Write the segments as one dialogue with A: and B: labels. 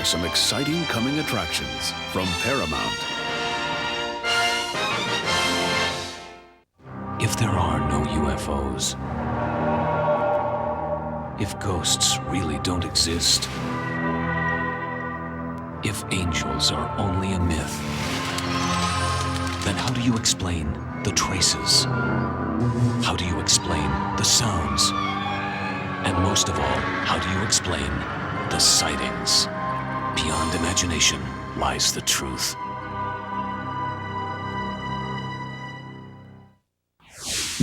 A: are some exciting coming attractions from Paramount.
B: If there are no UFOs, if ghosts really don't exist, if angels are only a myth, then how do you explain the traces? How do you explain the sounds? And most of all, how do you explain the sightings? Beyond imagination lies the truth.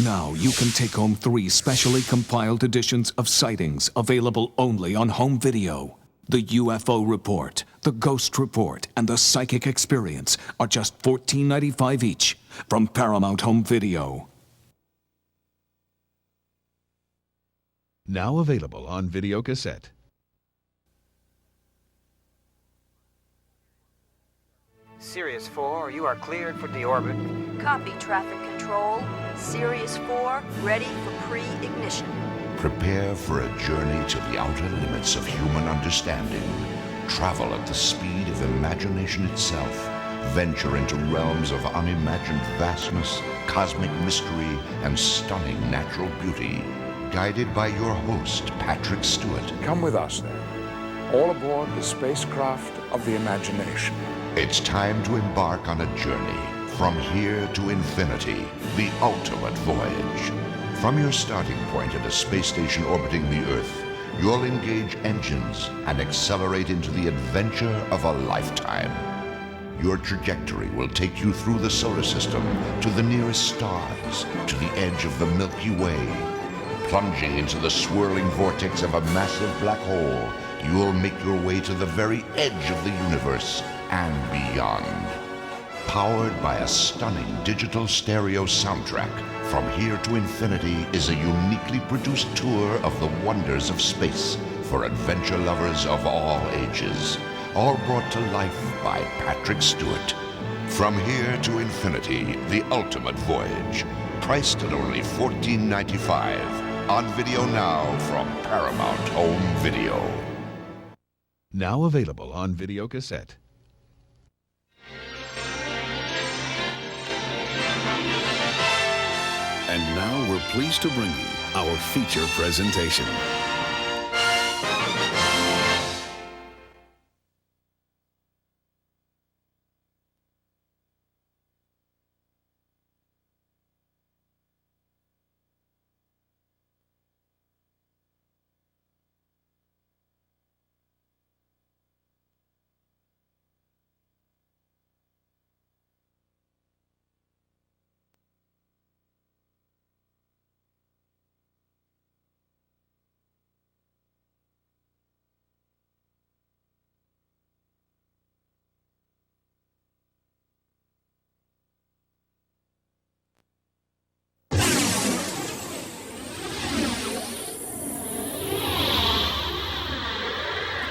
C: Now you can take home 3 specially compiled editions of Sightings, available only on home video. The UFO Report, the Ghost Report, and the Psychic Experience are just $14.95 each from Paramount Home Video.
D: Now available on video cassette.
E: Sirius 4, you are cleared for deorbit.
F: Copy, traffic control. Sirius 4, ready for pre-ignition.
G: Prepare for a journey to the outer limits of human understanding. Travel at the speed of imagination itself. Venture into realms of unimagined vastness, cosmic mystery, and stunning natural beauty. Guided by your host, Patrick Stewart.
H: Come with us, then. All aboard the spacecraft of the imagination.
G: It's time to embark on a journey from here to infinity, the ultimate voyage. From your starting point at a space station orbiting the Earth, you'll engage engines and accelerate into the adventure of a lifetime. Your trajectory will take you through the solar system to the nearest stars, to the edge of the Milky Way. Plunging into the swirling vortex of a massive black hole, you'll make your way to the very edge of the universe and beyond. Powered by a stunning digital stereo soundtrack, From Here to Infinity is a uniquely produced tour of the wonders of space for adventure lovers of all ages, all brought to life by Patrick Stewart. From Here to Infinity, the ultimate voyage, priced at only $14.95. On video now from Paramount Home Video.
D: Now available on video cassette.
A: And now we're pleased to bring you our feature presentation.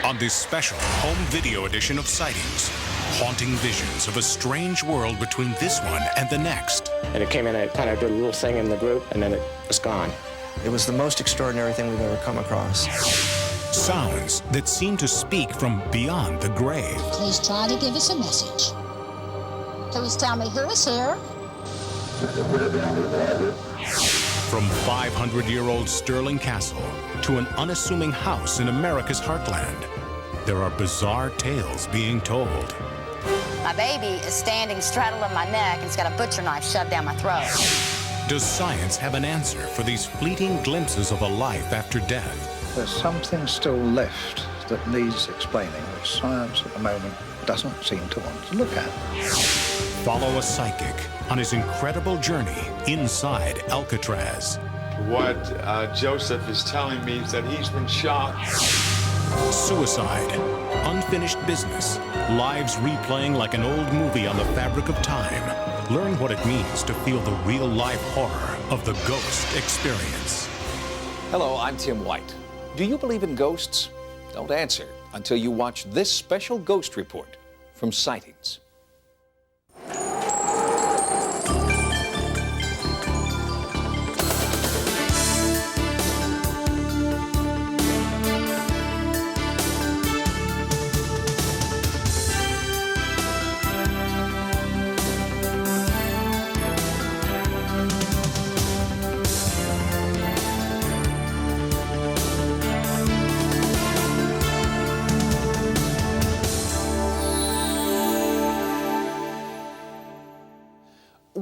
I: On this special home video edition of Sightings, haunting visions of a strange world between this one and the next.
E: And it came in, it kind of did a little thing in the group, and then it was gone.
J: It was the most extraordinary thing we've ever come across.
I: Sounds that seem to speak from beyond the grave.
K: Please try to give us a message. Please tell me who is here.
I: From 500-year-old Stirling Castle to an unassuming house in America's heartland, there are bizarre tales being told.
L: My baby is standing straddling my neck and it's got a butcher knife shoved down my throat.
I: Does science have an answer for these fleeting glimpses of a life after death?
H: There's something still left that needs explaining, which science at the moment doesn't seem to want to look at.
I: Follow a psychic on his incredible journey inside Alcatraz.
M: What Joseph is telling me is that he's been shot.
I: Suicide, unfinished business, lives replaying like an old movie on the fabric of time. Learn what it means to feel the real-life horror of the ghost experience.
N: Hello, I'm Tim White. Do you believe in ghosts? Don't answer until you watch this special ghost report from Sightings.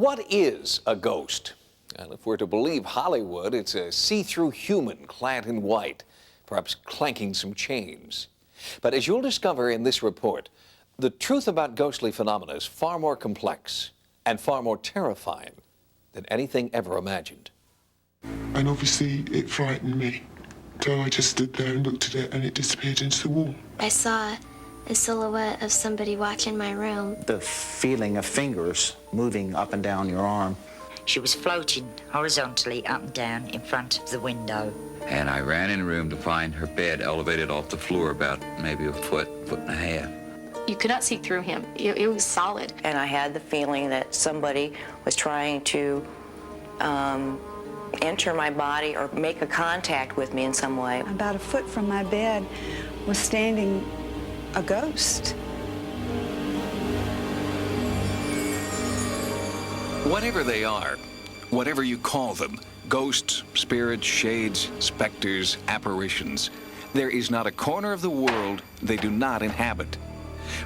N: What is a ghost? Well, if we're to believe Hollywood, it's a see-through human clad in white, perhaps clanking some chains. But as you'll discover in this report, the truth about ghostly phenomena is far more complex and far more terrifying than anything ever imagined.
O: And obviously it frightened me. So I just stood there and looked at it and it disappeared into the wall.
P: I saw a silhouette of somebody watching my room.
Q: The feeling of fingers moving up and down your arm.
R: She was floating horizontally up and down in front of the window.
S: And I ran in the room to find her bed elevated off the floor about maybe a foot and a half.
T: You could not see through him. It was solid.
F: And I had the feeling that somebody was trying to enter my body or make a contact with me in some way.
U: About a foot from my bed was standing a ghost.
N: Whatever they are, whatever you call them, ghosts, spirits, shades, specters, apparitions, there is not a corner of the world they do not inhabit.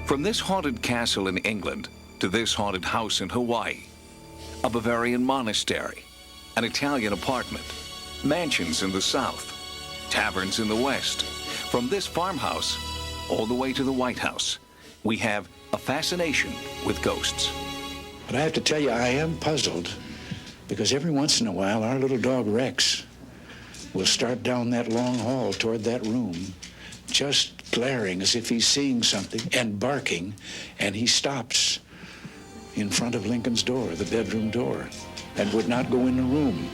N: From this haunted castle in England to this haunted house in Hawaii, a Bavarian monastery, an Italian apartment, mansions in the south, taverns in the west, from this farmhouse all the way to the White House, we have a fascination with ghosts.
V: But I have to tell you, I am puzzled because every once in a while our little dog Rex will start down that long hall toward that room, just glaring as if he's seeing something and barking, and he stops in front of Lincoln's door, the bedroom door, and would not go in the room.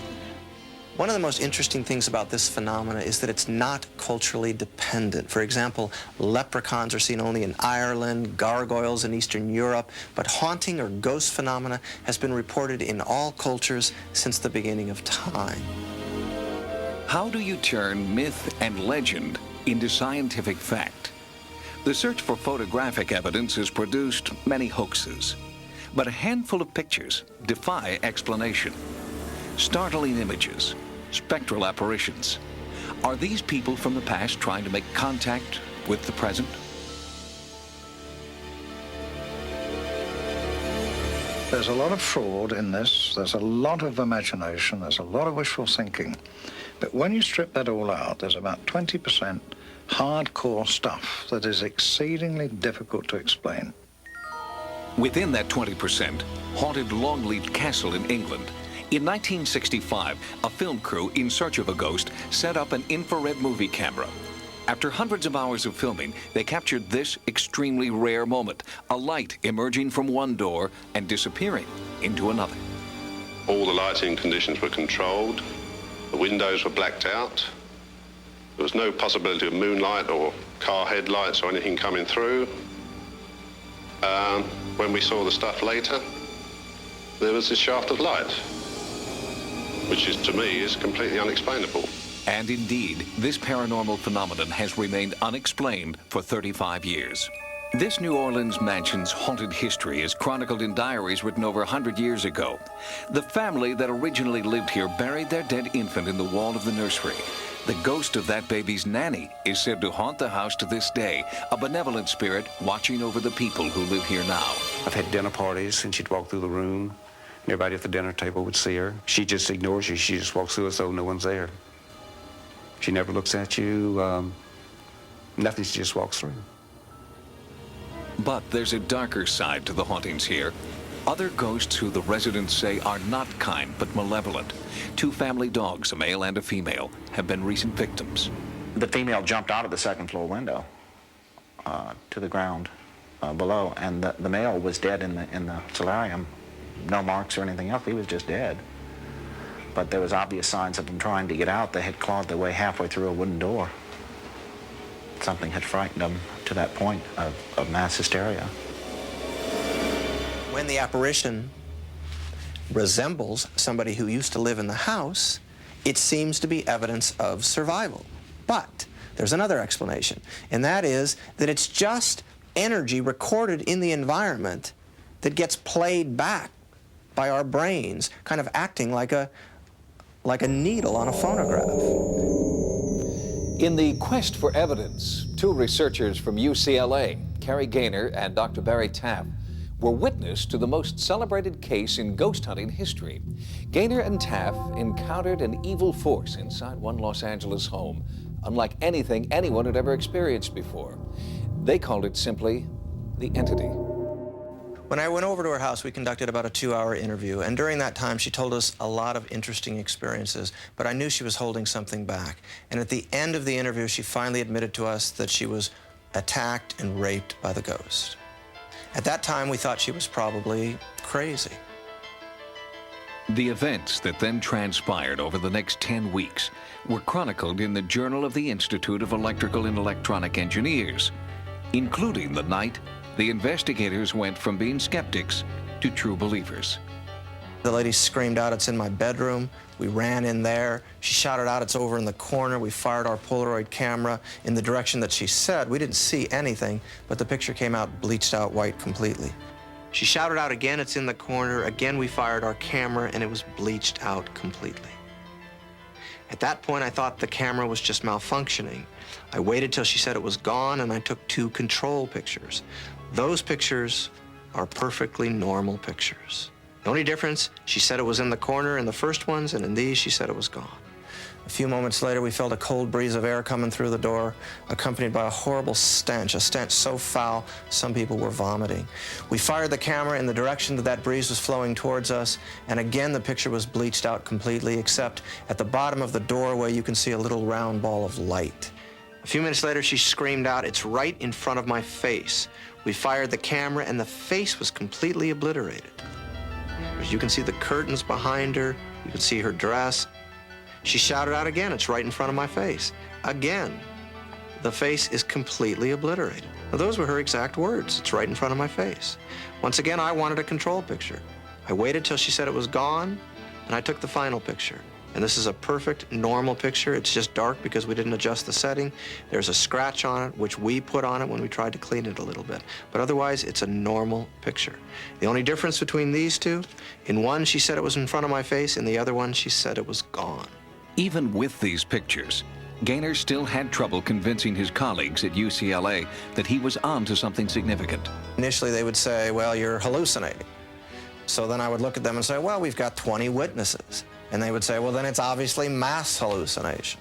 J: One of the most interesting things about this phenomena is that it's not culturally dependent. For example, leprechauns are seen only in Ireland, gargoyles in Eastern Europe, but haunting or ghost phenomena has been reported in all cultures since the beginning of time.
N: How do you turn myth and legend into scientific fact? The search for photographic evidence has produced many hoaxes, but a handful of pictures defy explanation. Startling images, spectral apparitions. Are these people from the past trying to make contact with the present?
H: There's a lot of fraud in this. There's a lot of imagination. There's a lot of wishful thinking. But when you strip that all out, there's about 20% hardcore stuff that is exceedingly difficult to explain.
N: Within that 20%, haunted Longleat Castle in England. In 1965, a film crew in search of a ghost set up an infrared movie camera. After hundreds of hours of filming, they captured this extremely rare moment, a light emerging from one door and disappearing into another.
W: All the lighting conditions were controlled. The windows were blacked out. There was no possibility of moonlight or car headlights or anything coming through. When we saw the stuff later, there was this shaft of light, which is, to me, is completely unexplainable.
N: And indeed, this paranormal phenomenon has remained unexplained for 35 years. This New Orleans mansion's haunted history is chronicled in diaries written over 100 years ago. The family that originally lived here buried their dead infant in the wall of the nursery. The ghost of that baby's nanny is said to haunt the house to this day, a benevolent spirit watching over the people who live here now.
X: I've had dinner parties, and she'd walk through the room. Everybody at the dinner table would see her. She just ignores you. She just walks through as though no one's there. She never looks at you. Nothing, she just walks through.
N: But there's a darker side to the hauntings here. Other ghosts who the residents say are not kind but malevolent. 2 family dogs, a male and a female, have been recent victims.
Q: The female jumped out of the second floor window to the ground below, and the male was dead in the solarium. No marks or anything else. He was just dead. But there was obvious signs of them trying to get out. They had clawed their way halfway through a wooden door. Something had frightened them to that point of mass hysteria.
J: When the apparition resembles somebody who used to live in the house, it seems to be evidence of survival. But there's another explanation, and that is that it's just energy recorded in the environment that gets played back by our brains, kind of acting like a needle on a phonograph.
N: In the quest for evidence, 2 researchers from UCLA, Carrie Gaynor and Dr. Barry Taff,
B: were witness to the most celebrated case in ghost hunting history. Gaynor and Taff encountered an evil force inside one Los Angeles home, unlike anything anyone had ever experienced before. They called it simply the entity.
J: When I went over to her house, we conducted about a 2-hour interview, and during that time she told us a lot of interesting experiences, but I knew she was holding something back. And at the end of the interview, she finally admitted to us that she was attacked and raped by the ghost. At that time, we thought she was probably crazy.
N: The events that then transpired over the next 10 weeks were chronicled in the Journal of the Institute of Electrical and Electronic Engineers, including the night the investigators went from being skeptics to true believers.
J: The lady screamed out, "It's in my bedroom." We ran in there. She shouted out, "It's over in the corner." We fired our Polaroid camera in the direction that she said. We didn't see anything, but the picture came out bleached out white completely. She shouted out again, "It's in the corner." Again, we fired our camera, and it was bleached out completely. At that point, I thought the camera was just malfunctioning. I waited till she said it was gone, and I took 2 control pictures. Those pictures are perfectly normal pictures. The only difference, she said it was in the corner in the first ones, and in these, she said it was gone. A few moments later, we felt a cold breeze of air coming through the door, accompanied by a horrible stench, a stench so foul, some people were vomiting. We fired the camera in the direction that breeze was flowing towards us, and again, the picture was bleached out completely, except at the bottom of the doorway, you can see a little round ball of light. A few minutes later, she screamed out, "It's right in front of my face." We fired the camera, and the face was completely obliterated. You can see the curtains behind her. You can see her dress. She shouted out again, "It's right in front of my face." Again, the face is completely obliterated. Now, those were her exact words, "It's right in front of my face." Once again, I wanted a control picture. I waited till she said it was gone, and I took the final picture. And this is a perfect, normal picture. It's just dark because we didn't adjust the setting. There's a scratch on it, which we put on it when we tried to clean it a little bit. But otherwise, it's a normal picture. The only difference between these two, in one, she said it was in front of my face. In the other one, she said it was gone.
N: Even with these pictures, Gaynor still had trouble convincing his colleagues at UCLA that he was onto something significant.
J: Initially, they would say, "Well, you're hallucinating." So then I would look at them and say, "Well, we've got 20 witnesses." And they would say, "Well, then it's obviously mass hallucination."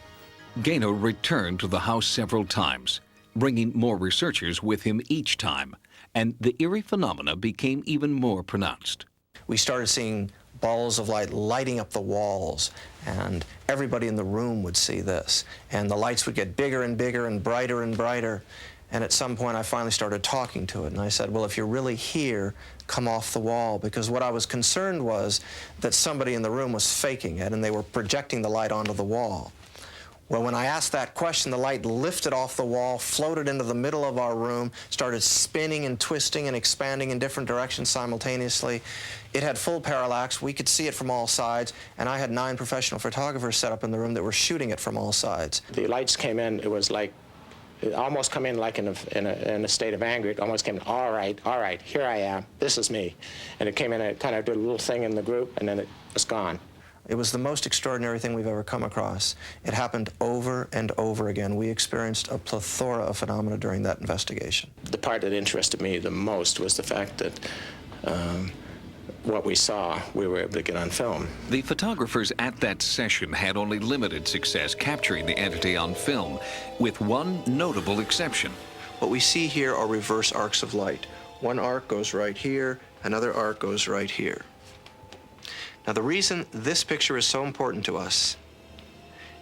N: Gaynor returned to the house several times, bringing more researchers with him each time, and the eerie phenomena became even more pronounced.
J: We started seeing balls of light lighting up the walls, and everybody in the room would see this. And the lights would get bigger and bigger and brighter and brighter. And at some point, I finally started talking to it, and I said, "Well, if you're really here, come off the wall," because what I was concerned was that somebody in the room was faking it, and they were projecting the light onto the wall. Well, when I asked that question, the light lifted off the wall, floated into the middle of our room, started spinning and twisting and expanding in different directions simultaneously. It had full parallax. We could see it from all sides, and I had 9 professional photographers set up in the room that were shooting it from all sides.
C: The lights came in, it was like, it almost come in like in a state of anger. It almost came in, all right, here I am, this is me. And it came in, it kind of did a little thing in the group, and then it was gone.
J: It was the most extraordinary thing we've ever come across. It happened over and over again. We experienced a plethora of phenomena during that investigation.
C: The part that interested me the most was the fact that what we saw, we were able to get on film.
N: The photographers at that session had only limited success capturing the entity on film, with one notable exception.
J: What we see here are reverse arcs of light. One arc goes right here, another arc goes right here. Now, the reason this picture is so important to us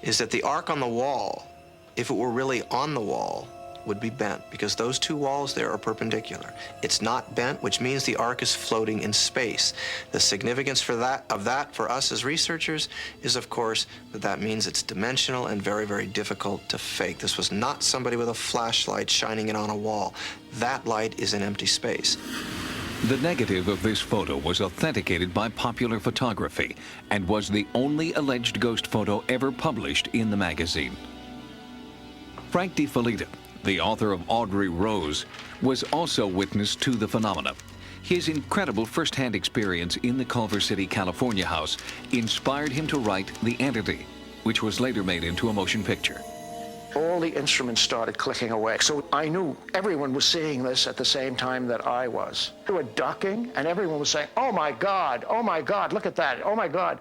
J: is that the arc on the wall, if it were really on the wall, would be bent, because those 2 walls there are perpendicular. It's not bent, which means the arc is floating in space. The significance of that for us as researchers is, of course, that means it's dimensional and very, very difficult to fake. This was not somebody with a flashlight shining it on a wall. That light is in empty space.
N: The negative of this photo was authenticated by Popular Photography and was the only alleged ghost photo ever published in the magazine. Frank DiFelita, the author of Audrey Rose, was also witness to the phenomena. His incredible first-hand experience in the Culver City, California house inspired him to write The Entity, which was later made into a motion picture.
C: all the instruments started clicking away. So I knew everyone was seeing this at the same time that I was. They were ducking, and everyone was saying, oh my God, look at that, oh my God.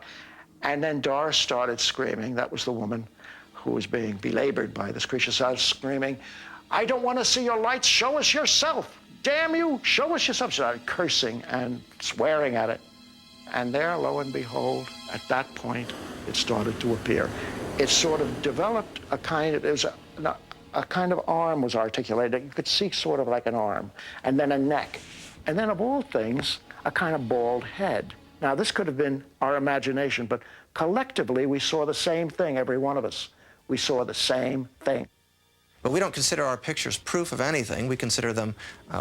C: And then Doris started screaming. That was the woman who was being belabored by this creature. Started screaming, I don't want to see your lights, show us yourself. Damn you, show us yourself. She started cursing and swearing at it. And there, lo and behold, at that point, it started to appear. It sort of developed a kind of, a kind of arm was articulated. You could see sort of like an arm, and then a neck. And then of all things, a kind of bald head. Now, this could have been our imagination, but collectively, we saw the same thing, every one of us. We saw the same thing.
J: But we don't consider our pictures proof of anything. We consider them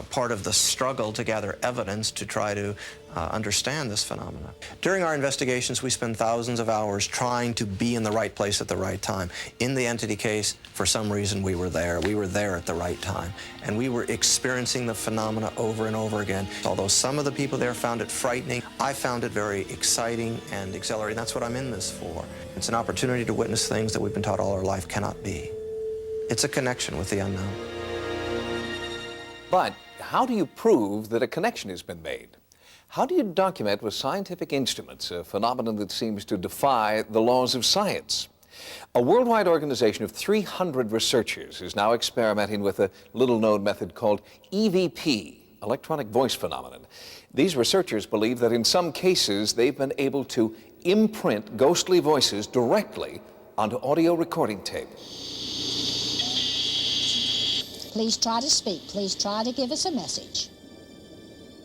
J: part of the struggle to gather evidence to try to understand this phenomenon. During our investigations, we spend thousands of hours trying to be in the right place at the right time. In the entity case, for some reason, we were there. We were there at the right time. And we were experiencing the phenomena over and over again. Although some of the people there found it frightening, I found it very exciting and exhilarating. That's what I'm in this for. It's an opportunity to witness things that we've been taught all our life cannot be. It's a connection with the unknown.
B: But how do you prove that a connection has been made? How do you document with scientific instruments a phenomenon that seems to defy the laws of science? A worldwide organization of 300 researchers is now experimenting with a little-known method called EVP, electronic voice phenomenon. These researchers believe that in some cases they've been able to imprint ghostly voices directly onto audio recording tape.
K: Please try to speak. Please try to give us a message.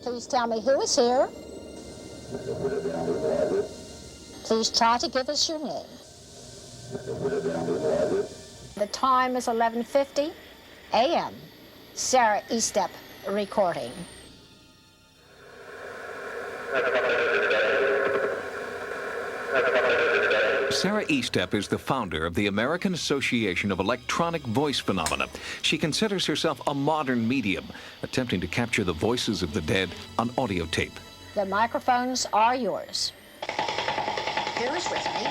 K: Please tell me who is here. Please try to give us your name. The time is 11:50 a.m. Sarah Estep recording.
N: Sarah Estep is the founder of the American Association of Electronic Voice Phenomena. She considers herself a modern medium, attempting to capture the voices of the dead on audio tape.
K: The microphones are yours.
L: Who is with me?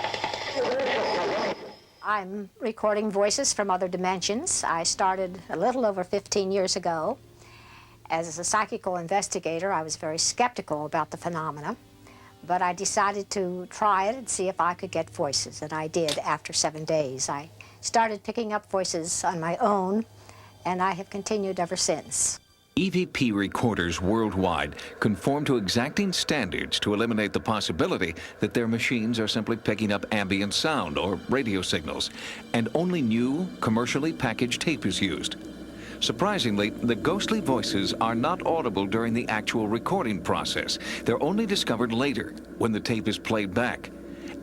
K: I'm recording voices from other dimensions. I started a little over 15 years ago. As a psychical investigator, I was very skeptical about the phenomena. But I decided to try it and see if I could get voices, and I did after 7 days. I started picking up voices on my own, and I have continued ever since.
N: EVP recorders worldwide conform to exacting standards to eliminate the possibility that their machines are simply picking up ambient sound or radio signals, and only new, commercially packaged tape is used. Surprisingly, the ghostly voices are not audible during the actual recording process. They're only discovered later, when the tape is played back.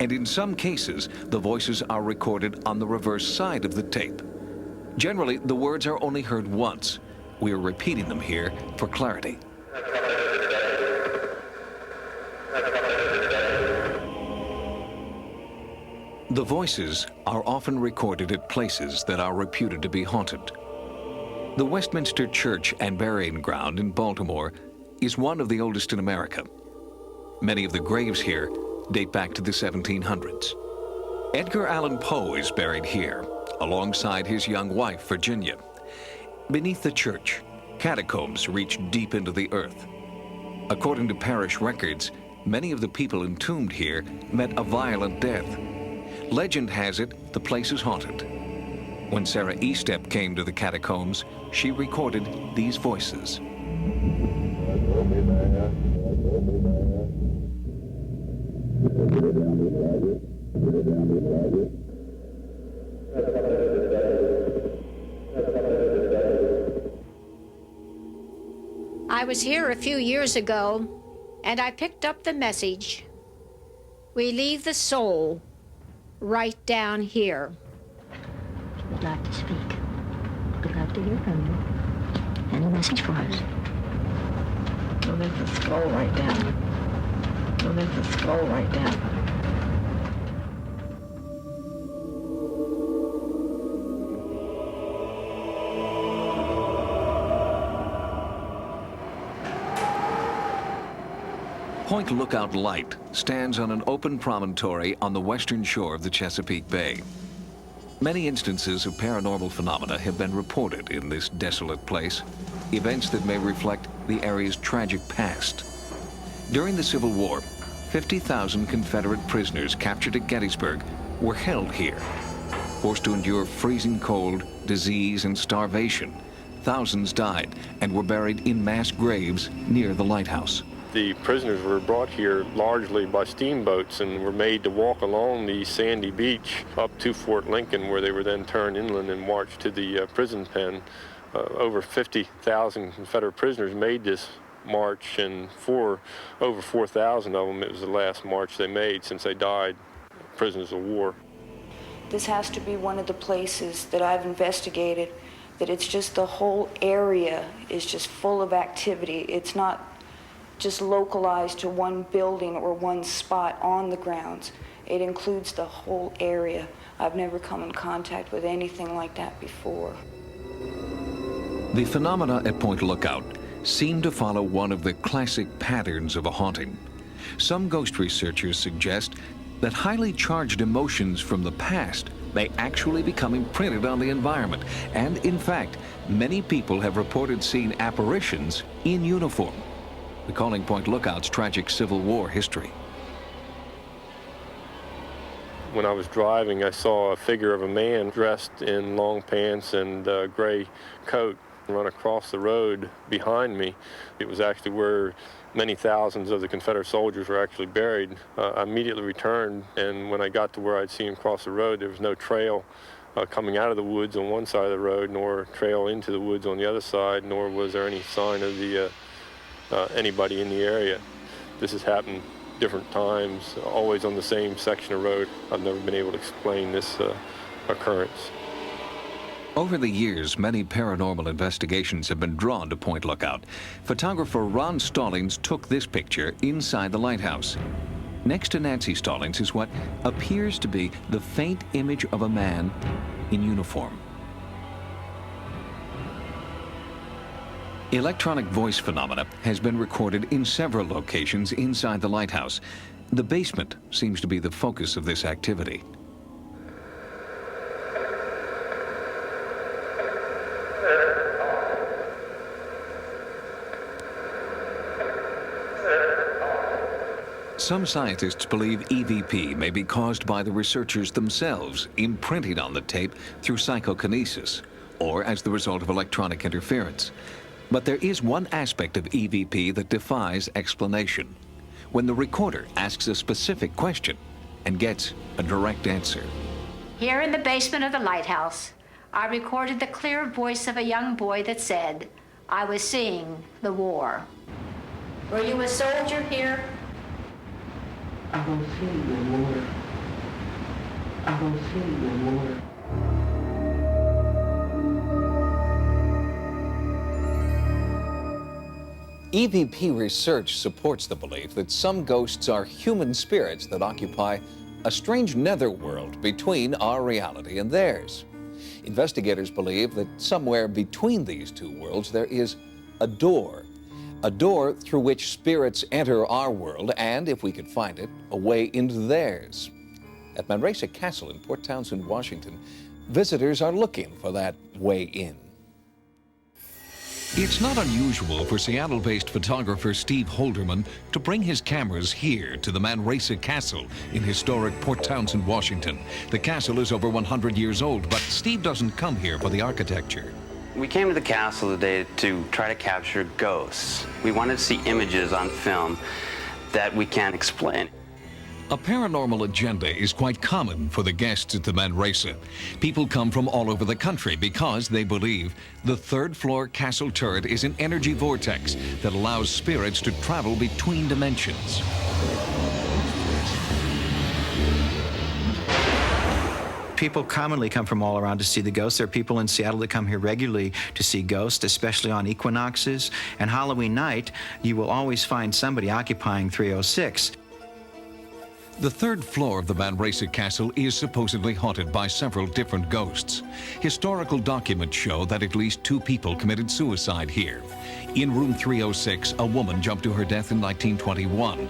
N: And in some cases, the voices are recorded on the reverse side of the tape. Generally, the words are only heard once. We are repeating them here for clarity. The voices are often recorded at places that are reputed to be haunted. The Westminster Church and Burying Ground in Baltimore is one of the oldest in America. Many of the graves here date back to the 1700s. Edgar Allan Poe is buried here, alongside his young wife, Virginia. Beneath the church, catacombs reach deep into the earth. According to parish records, many of the people entombed here met a violent death. Legend has it the place is haunted. When Sarah Estep came to the catacombs, she recorded these voices.
K: I was here a few years ago, and I picked up the message. We leave the soul right down here.
A: Would like to speak. Would like to hear from you. Any message for us?
D: Well, there's a skull right down. Well, there's a skull right down.
N: Point Lookout Light stands on an open promontory on the western shore of the Chesapeake Bay. Many instances of paranormal phenomena have been reported in this desolate place, events that may reflect the area's tragic past. During the Civil War, 50,000 Confederate prisoners captured at Gettysburg were held here. Forced to endure freezing cold, disease, and starvation, thousands died and were buried in mass graves near the lighthouse.
E: The prisoners were brought here largely by steamboats and were made to walk along the sandy beach up to Fort Lincoln, where they were then turned inland and marched to the prison pen. Over 50,000 Confederate prisoners made this march, and for over 4,000 of them, it was the last march they made since they died prisoners of war.
G: This has to be one of the places that I've investigated that it's just the whole area is just full of activity. It's not just localized to one building or one spot on the grounds. It includes the whole area. I've never come in contact with anything like that before.
N: The phenomena at Point Lookout seem to follow one of the classic patterns of a haunting. Some ghost researchers suggest that highly charged emotions from the past may actually become imprinted on the environment. And in fact, many people have reported seeing apparitions in uniform, recalling Point Lookout's tragic Civil War history.
E: When I was driving, I saw a figure of a man dressed in long pants and a gray coat run across the road behind me. It was actually where many thousands of the Confederate soldiers were actually buried. I immediately returned, and when I got to where I'd seen him cross the road, there was no trail coming out of the woods on one side of the road, nor trail into the woods on the other side, nor was there any sign of the anybody in the area. This has happened different times, always on the same section of road. I've never been able to explain this occurrence.
N: Over the years, many paranormal investigations have been drawn to Point Lookout. Photographer Ron Stallings took this picture inside the lighthouse. Next to Nancy Stallings is what appears to be the faint image of a man in uniform. Electronic voice phenomena has been recorded in several locations inside the lighthouse. The basement seems to be the focus of this activity. Some scientists believe EVP may be caused by the researchers themselves imprinting on the tape through psychokinesis, or as the result of electronic interference. But there is one aspect of EVP that defies explanation: when the recorder asks a specific question and gets a direct answer.
K: Here in the basement of the lighthouse, I recorded the clear voice of a young boy that said, "I was seeing the war." Were you a soldier here?
D: I was seeing the war. I was seeing the war.
B: EVP research supports the belief that some ghosts are human spirits that occupy a strange netherworld between our reality and theirs. Investigators believe that somewhere between these two worlds there is a door through which spirits enter our world and, if we could find it, a way into theirs. At Manresa Castle in Port Townsend, Washington, visitors are looking for that way in.
N: It's not unusual for Seattle-based photographer Steve Holderman to bring his cameras here to the Manresa Castle in historic Port Townsend, Washington. The castle is over 100 years old, but Steve doesn't come here for the architecture.
I: We came to the castle today to try to capture ghosts. We wanted to see images on film that we can't explain.
N: A paranormal agenda is quite common for the guests at the Manresa. People come from all over the country because they believe the third-floor castle turret is an energy vortex that allows spirits to travel between dimensions.
M: People commonly come from all around to see the ghosts. There are people in Seattle that come here regularly to see ghosts, especially on equinoxes. And Halloween night, you will always find somebody occupying 306.
N: The third floor of the Manresa Castle is supposedly haunted by several different ghosts. Historical documents show that at least 2 people committed suicide here. In room 306, a woman jumped to her death in 1921.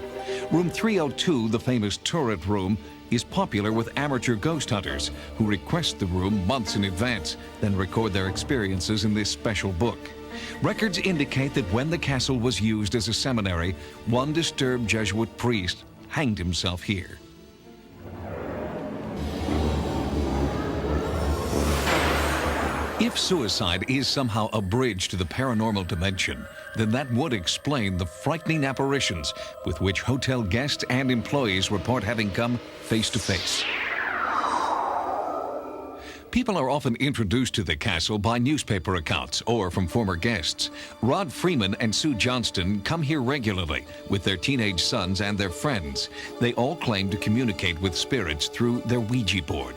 N: Room 302, the famous turret room, is popular with amateur ghost hunters who request the room months in advance, then record their experiences in this special book. Records indicate that when the castle was used as a seminary, one disturbed Jesuit priest hanged himself here. If suicide is somehow a bridge to the paranormal dimension, then that would explain the frightening apparitions with which hotel guests and employees report having come face to face. People are often introduced to the castle by newspaper accounts or from former guests. Rod Freeman and Sue Johnston come here regularly with their teenage sons and their friends. They all claim to communicate with spirits through their Ouija board.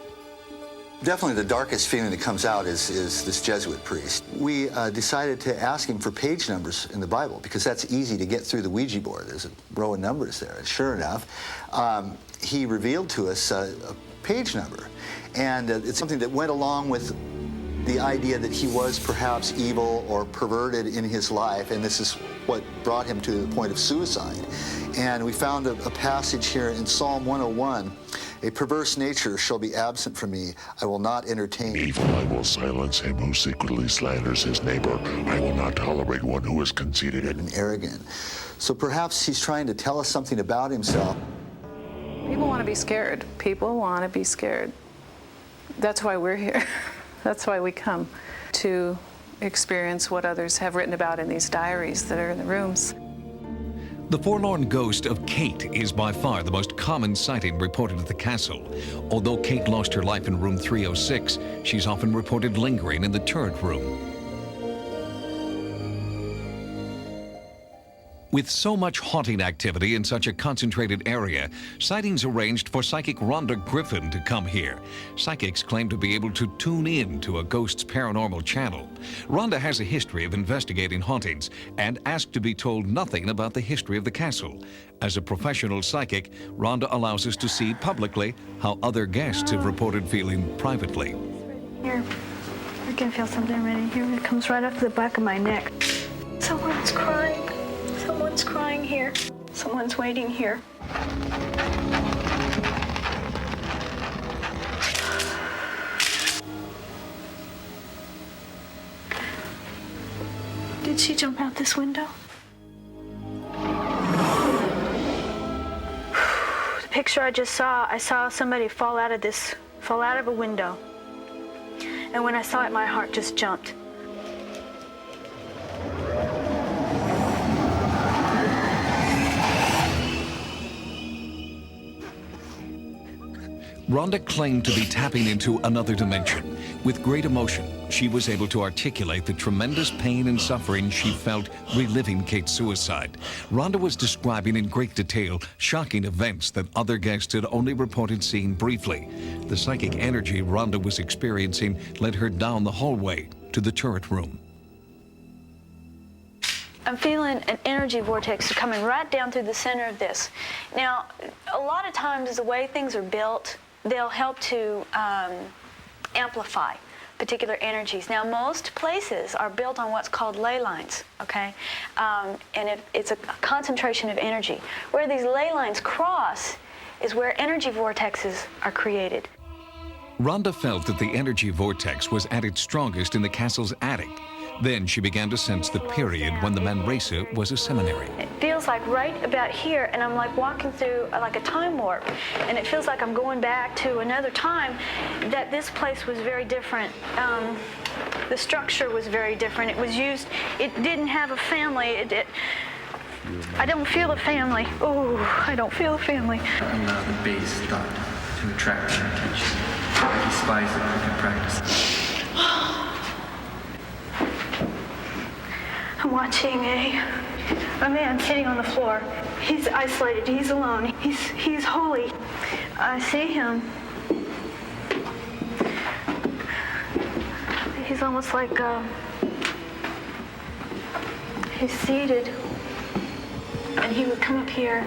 O: Definitely the darkest feeling that comes out is this Jesuit priest. We decided to ask him for page numbers in the Bible because that's easy to get through the Ouija board. There's a row of numbers there. And sure enough, he revealed to us a page number. And it's something that went along with the idea that he was perhaps evil or perverted in his life, and this is what brought him to the point of suicide. And we found a passage here in Psalm 101. A perverse nature shall be absent from me. I will not entertain.
P: Evil, I will silence him who secretly slanders his neighbor. I will not tolerate one who is conceited
O: and arrogant. So perhaps he's trying to tell us something about himself.
R: People want to be scared. People want to be scared. That's why we're here. That's why we come, to experience what others have written about in these diaries that are in the rooms.
N: The forlorn ghost of Kate is by far the most common sighting reported at the castle. Although Kate lost her life in room 306, she's often reported lingering in the turret room. With so much haunting activity in such a concentrated area, Sightings arranged for psychic Rhonda Griffin to come here. Psychics claim to be able to tune in to a ghost's paranormal channel. Rhonda has a history of investigating hauntings and asked to be told nothing about the history of the castle. As a professional psychic, Rhonda allows us to see publicly how other guests have reported feeling privately.
S: Here, I can feel something right in here. It comes right up the back of my neck. Someone's crying. Someone's crying here. Someone's waiting here. Did she jump out this window? The picture I just saw, I saw somebody fall out of a window. And when I saw it, my heart just jumped.
N: Rhonda claimed to be tapping into another dimension. With great emotion, she was able to articulate the tremendous pain and suffering she felt reliving Kate's suicide. Rhonda was describing in great detail shocking events that other guests had only reported seeing briefly. The psychic energy Rhonda was experiencing led her down the hallway to the turret room.
S: I'm feeling an energy vortex coming right down through the center of this. Now, a lot of times the way things are built, they'll help to amplify particular energies. Now, most places are built on what's called ley lines, okay? And it's a concentration of energy. Where these ley lines cross is where energy vortexes are created.
N: Rhonda felt that the energy vortex was at its strongest in the castle's attic. Then she began to sense the period when the Manresa was a seminary.
S: It feels like right about here, and I'm like walking through like a time warp, and it feels like I'm going back to another time that this place was very different. The structure was very different. It was used, it didn't have a family. I don't feel a family. Oh, I don't feel a family.
Y: The base thought to attract their attention. I despise the crooked practice.
S: I'm watching a man sitting on the floor. He's isolated. He's alone. He's holy. I see him. He's almost like he's seated, and he would come up here.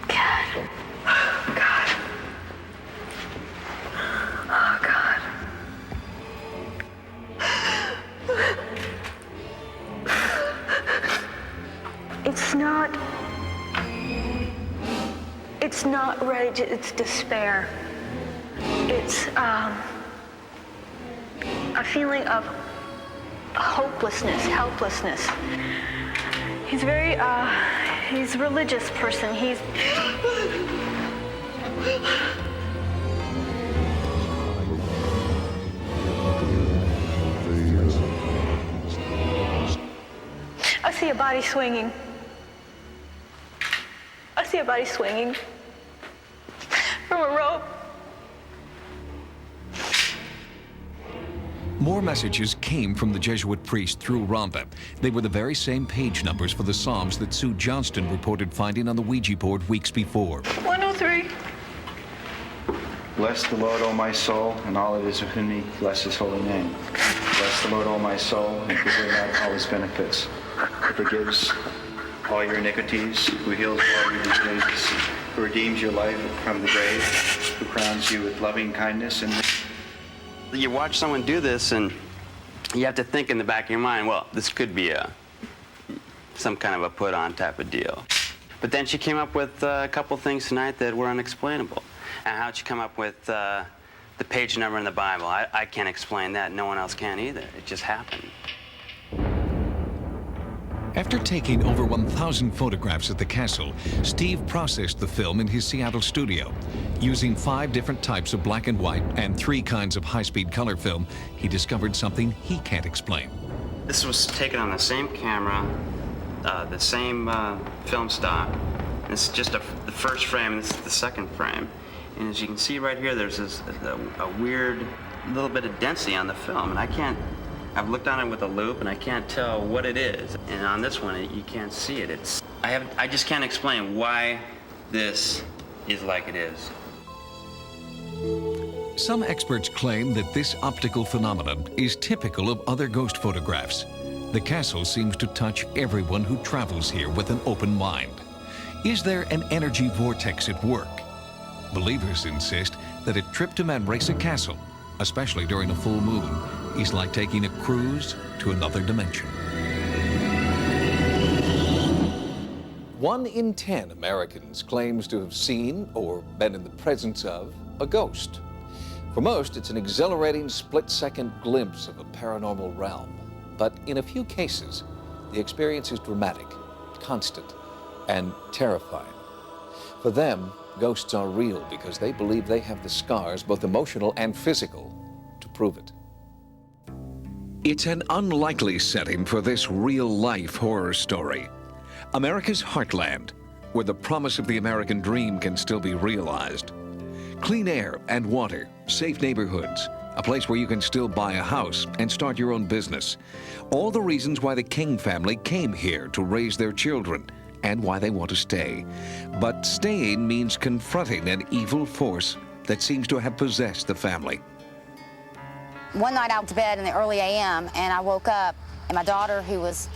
S: God. Oh, God. Oh, God. rage, it's despair. It's a feeling of hopelessness, helplessness. He's he's a religious person. I see a body swinging. I see a body swinging from a rope.
B: More messages came from the Jesuit priest through Rhonda. They were the very same page numbers for the Psalms that Sue Johnston reported finding on the Ouija board weeks before.
S: 103.
M: Bless the Lord, O my soul, and all that is within me, bless his holy name. Bless the Lord, O my soul, and forget not all his benefits, who forgives all your iniquities, who heals all your diseases, who redeems your life from the grave, who crowns you with loving kindness and...
I: You watch someone do this, and you have to think in the back of your mind, well, this could be some kind of a put-on type of deal. But then she came up with a couple things tonight that were unexplainable. And how'd she come up with the page number in the Bible? I can't explain that. No one else can either. It just happened.
B: After taking over 1,000 photographs at the castle, Steve processed the film in his Seattle studio. Using 5 different types of black and white and 3 kinds of high-speed color film, he discovered something he can't explain.
I: This was taken on the same camera, the same film stock. This is just the first frame, and this is the second frame. And as you can see right here, there's a weird little bit of density on the film, and I've looked on it with a loupe, and I can't tell what it is. And on this one, you can't see it. I just can't explain why this is like it is.
B: Some experts claim that this optical phenomenon is typical of other ghost photographs. The castle seems to touch everyone who travels here with an open mind. Is there an energy vortex at work? Believers insist that a trip to Manresa Castle, especially during a full moon, is like taking a cruise to another dimension. 1 in 10 Americans claims to have seen or been in the presence of a ghost. For most, it's an exhilarating split-second glimpse of a paranormal realm. But in a few cases, the experience is dramatic, constant, and terrifying. For them, ghosts are real because they believe they have the scars, both emotional and physical, to prove it. It's an unlikely setting for this real-life horror story. America's heartland, where the promise of the American dream can still be realized. Clean air and water, safe neighborhoods, a place where you can still buy a house and start your own business. All the reasons why the King family came here to raise their children and why they want to stay. But staying means confronting an evil force that seems to have possessed the family.
L: One night I went to bed in the early a.m. and I woke up, and my daughter, who was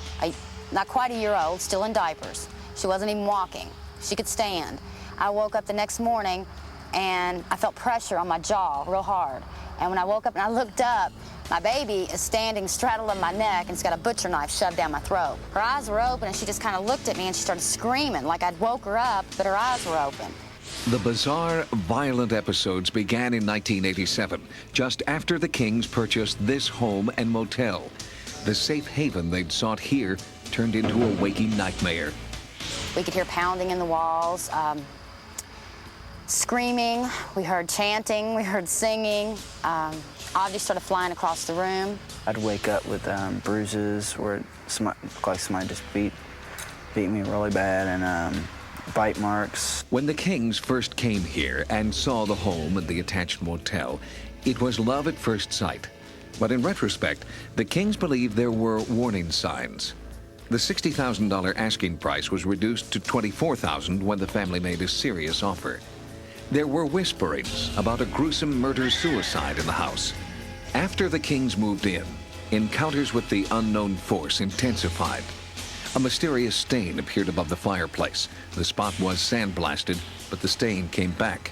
L: not quite a year old, still in diapers, she wasn't even walking. She could stand. I woke up the next morning and I felt pressure on my jaw real hard. And when I woke up and I looked up, my baby is standing straddling my neck and it's got a butcher knife shoved down my throat. Her eyes were open and she just kind of looked at me and she started screaming like I'd woke her up, but her eyes were open.
B: The bizarre, violent episodes began in 1987, just after the Kings purchased this home and motel. The safe haven they'd sought here turned into a waking nightmare.
L: We could hear pounding in the walls, screaming, we heard chanting, we heard singing. Objects started flying across the room.
F: I'd wake up with bruises where somebody, looked like somebody just beat me really bad, and bite marks.
B: When the Kings first came here and saw the home and the attached motel, it was love at first sight. But in retrospect, the Kings believed there were warning signs. The $60,000 asking price was reduced to $24,000 when the family made a serious offer. There were whisperings about a gruesome murder-suicide in the house. After the Kings moved in, encounters with the unknown force intensified. A mysterious stain appeared above the fireplace. The spot was sandblasted, but the stain came back.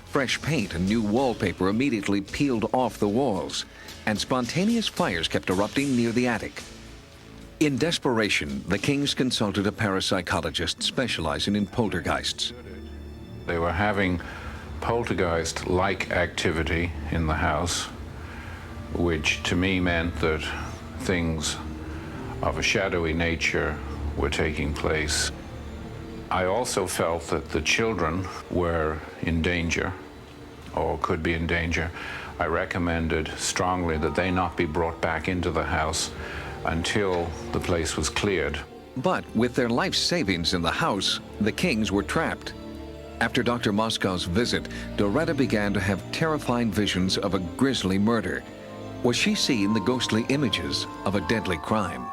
B: Fresh paint and new wallpaper immediately peeled off the walls, and spontaneous fires kept erupting near the attic. In desperation, the Kings consulted a parapsychologist specializing in poltergeists.
H: They were having poltergeist-like activity in the house, which to me meant that things of a shadowy nature were taking place. I also felt that the children were in danger, or could be in danger. I recommended strongly that they not be brought back into the house until the place was cleared.
B: But with their life savings in the house, the Kings were trapped. After Dr. Moscow's visit, Doretta began to have terrifying visions of a grisly murder. Was she seeing the ghostly images of a deadly crime?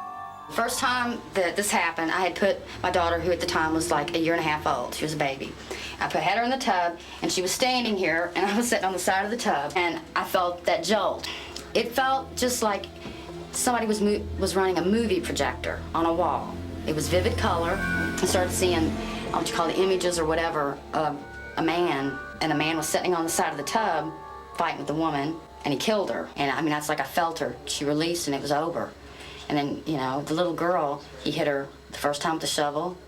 L: First time that this happened, I had put my daughter, who at the time was like 1.5 years old, she was a baby. Had her in the tub, and she was standing here, and I was sitting on the side of the tub, and I felt that jolt. It felt just like somebody was running a movie projector on a wall. It was vivid color. I started seeing what you call the images or whatever of a man, and the man was sitting on the side of the tub fighting with the woman, and he killed her. And I mean, that's like I felt her. She released, and it was over. And then, you know, the little girl, he hit her the first time with the shovel,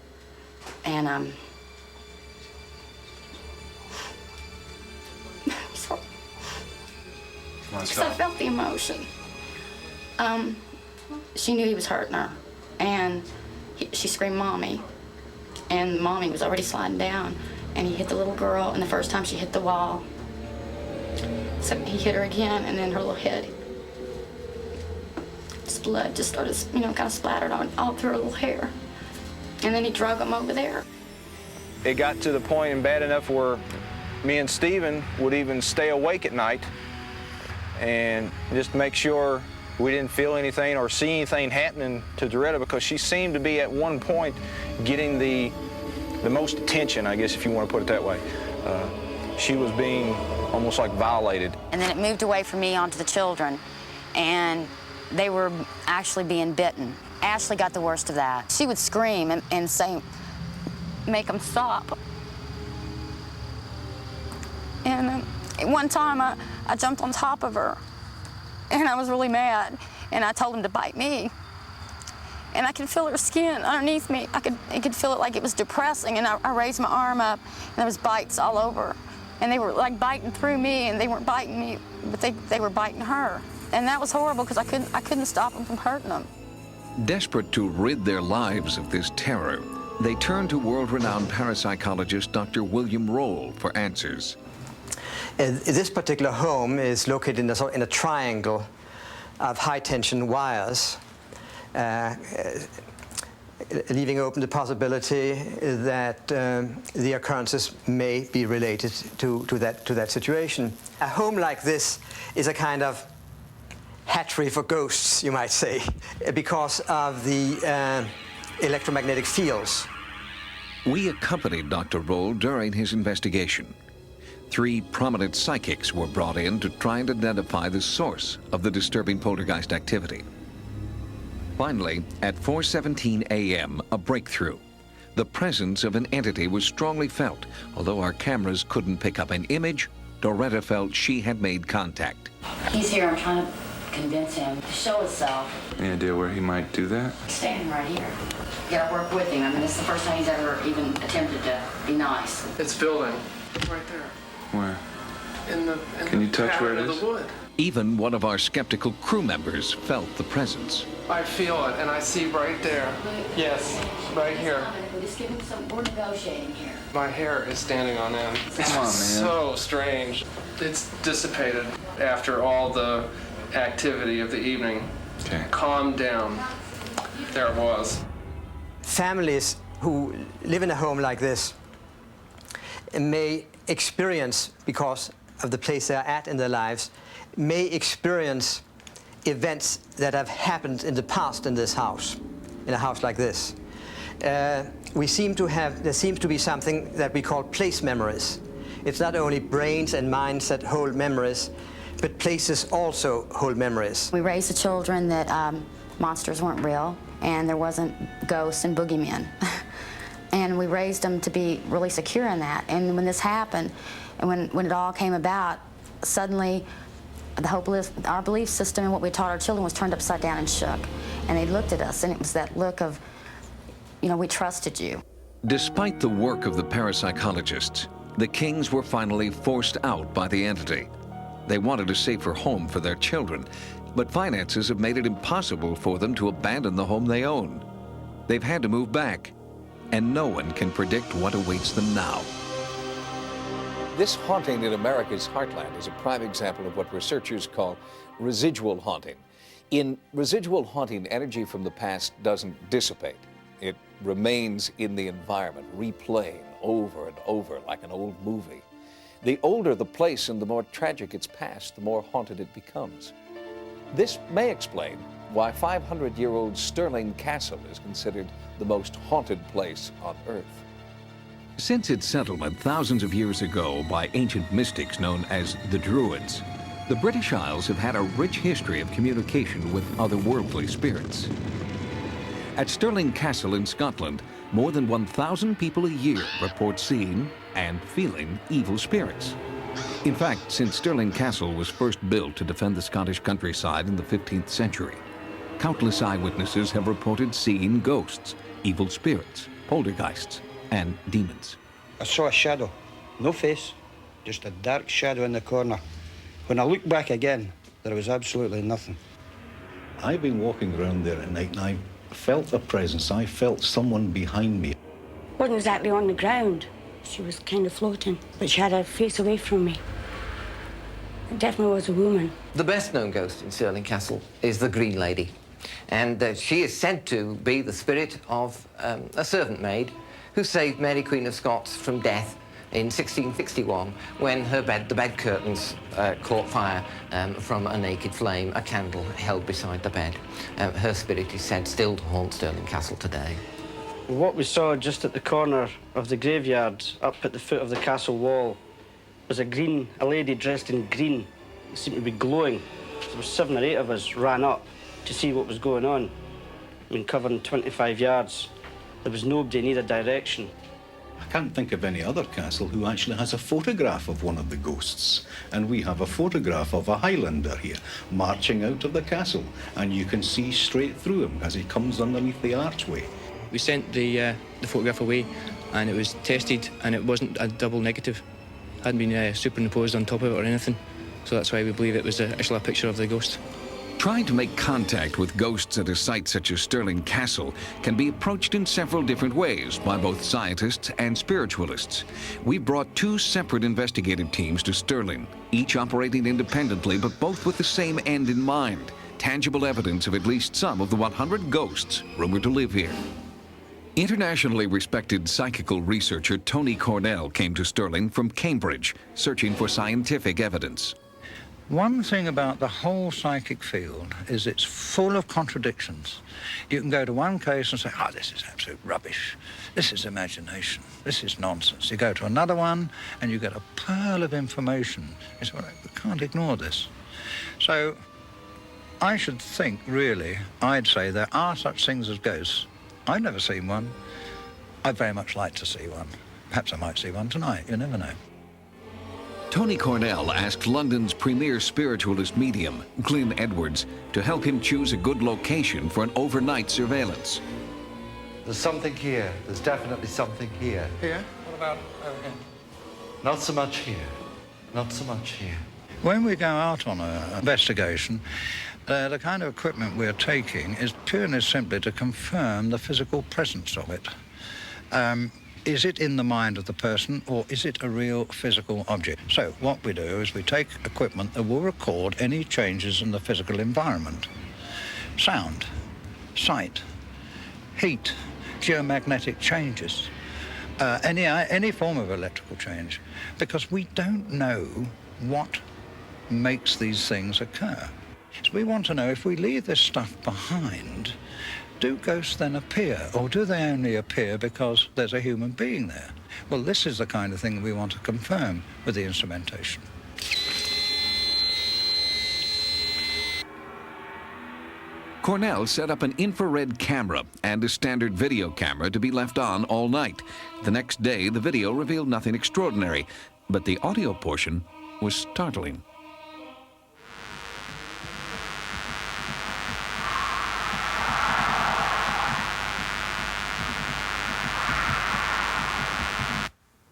L: and sorry. Because I felt the emotion. She knew he was hurting her, and she screamed, "Mommy," and Mommy was already sliding down, and he hit the little girl, and the first time she hit the wall, so he hit her again, and then her little head, blood just started, you know, kind of splattered on all through her little hair, and then he drug him over there.
T: It got to the point and bad enough where me and Stephen would even stay awake at night and just make sure we didn't feel anything or see anything happening to Doretta, because she seemed to be at one point getting the most attention, I guess, if you want to put it that way. She was being almost like violated.
L: And then it moved away from me onto the children, and they were actually being bitten. Ashley got the worst of that. She would scream and say, "Make them stop." And one time I jumped on top of her, and I was really mad, and I told him to bite me. And I could feel her skin underneath me. I could feel it like it was depressing, and I raised my arm up, and there was bites all over. And they were like biting through me, and they weren't biting me, but they were biting her. And that was horrible, because I couldn't stop them from hurting them.
B: Desperate to rid their lives of this terror, they turned to world-renowned parapsychologist Dr. William Roll for answers.
U: This particular home is located in a triangle of high-tension wires, leaving open the possibility that the occurrences may be related to that situation. A home like this is a kind of hatchery for ghosts, you might say, because of the electromagnetic fields.
B: We accompanied Dr. Roll during his investigation. 3 prominent psychics were brought in to try and identify the source of the disturbing poltergeist activity. Finally, at 4:17 a.m., a breakthrough. The presence of an entity was strongly felt. Although our cameras couldn't pick up an image, Doretta felt she had made contact.
L: He's here. I'm trying to convince him to show himself.
Y: Any idea where he might do that?
L: He's standing right here. You gotta work with him. I mean, this is the first time he's ever even attempted to be nice.
V: It's building. Right there.
Y: Where?
V: Can
Y: you touch where it is?
V: The wood.
B: Even one of our skeptical crew members felt the presence.
V: I feel it, and I see right there. Yes, right here.
L: Just give him some. We're negotiating here.
V: My hair is standing on end.
Y: Come on, man.
V: So strange. It's dissipated after all the activity of the evening.
Y: Okay.
V: Calmed down. There it was.
U: Families who live in a home like this may experience, because of the place they're at in their lives, may experience events that have happened in the past in this house, in a house like this. There seems to be something that we call place memories. It's not only brains and minds that hold memories, but places also hold memories.
L: We raised the children that monsters weren't real, and there wasn't ghosts and boogeymen. And we raised them to be really secure in that. And when this happened, and when it all came about, suddenly our belief system and what we taught our children was turned upside down and shook. And they looked at us, and it was that look of, you know, we trusted you.
B: Despite the work of the parapsychologists,
N: The Kings were finally forced out by the entity. They wanted a safer home for their children, but finances have made it impossible for them to abandon the home they own. They've had to move back, and no one can predict what awaits them now.
B: This haunting in America's heartland is a prime example of what researchers call residual haunting. In residual haunting, energy from the past doesn't dissipate. It remains in the environment, replaying over and over like an old movie. The older the place and the more tragic its past, the more haunted it becomes. This may explain why 500-year-old Stirling Castle is considered the most haunted place on Earth.
N: Since its settlement thousands of years ago by ancient mystics known as the Druids, the British Isles have had a rich history of communication with otherworldly spirits. At Stirling Castle in Scotland, more than 1,000 people a year report seeing and feeling evil spirits. In fact, since Stirling Castle was first built to defend the Scottish countryside in the 15th century, countless eyewitnesses have reported seeing ghosts, evil spirits, poltergeists, and demons.
C: I saw a shadow, no face, just a dark shadow in the corner. When I looked back again, there was absolutely nothing.
J: I've been walking around there at night and I felt a presence. I felt someone behind me.
Q: Wasn't exactly on the ground. She was kind of floating, but she had her face away from me. It definitely was a woman.
W: The best-known ghost in Stirling Castle is the Green Lady, and she is said to be the spirit of a servant maid who saved Mary, Queen of Scots, from death in 1661 when the bed curtains caught fire from a naked flame, a candle held beside the bed. Her spirit is said still to haunt Stirling Castle today.
C: What we saw just at the corner of the graveyard, up at the foot of the castle wall, was a lady dressed in green. It seemed to be glowing. There were 7 or 8 of us ran up to see what was going on. I mean, covering 25 yards. There was nobody in either direction.
J: I can't think of any other castle who actually has a photograph of one of the ghosts. And we have a photograph of a Highlander here marching out of the castle. And you can see straight through him as he comes underneath the archway.
X: We sent the photograph away and it was tested and it wasn't a double negative. It hadn't been superimposed on top of it or anything. So that's why we believe it was actually a picture of the ghost.
N: Trying to make contact with ghosts at a site such as Stirling Castle can be approached in several different ways by both scientists and spiritualists. We brought 2 separate investigative teams to Stirling, each operating independently but both with the same end in mind: tangible evidence of at least some of the 100 ghosts rumored to live here. Internationally respected psychical researcher Tony Cornell came to Stirling from Cambridge, searching for scientific evidence.
C: One thing about the whole psychic field is it's full of contradictions. You can go to one case and say, oh, this is absolute rubbish. This is imagination. This is nonsense. You go to another one and you get a pearl of information. You say, well, we can't ignore this. So I should think, really, I'd say there are such things as ghosts. I've never seen one. I'd very much like to see one. Perhaps I might see one tonight. You never know.
N: Tony Cornell asked London's premier spiritualist medium, Glyn Edwards, to help him choose a good location for an overnight surveillance.
Z: There's something here. There's definitely something here.
C: Here? What about over here?
Z: Not so much here. Not so much here.
C: When we go out on an investigation, the kind of equipment we're taking is purely simply to confirm the physical presence of it. Is it in the mind of the person, or is it a real physical object? So what we do is we take equipment that will record any changes in the physical environment. Sound, sight, heat, geomagnetic changes, any form of electrical change, because we don't know what makes these things occur. So we want to know, if we leave this stuff behind, do ghosts then appear, or do they only appear because there's a human being there? Well, this is the kind of thing that we want to confirm with the instrumentation.
N: Cornell set up an infrared camera and a standard video camera to be left on all night. The next day, the video revealed nothing extraordinary, but the audio portion was startling.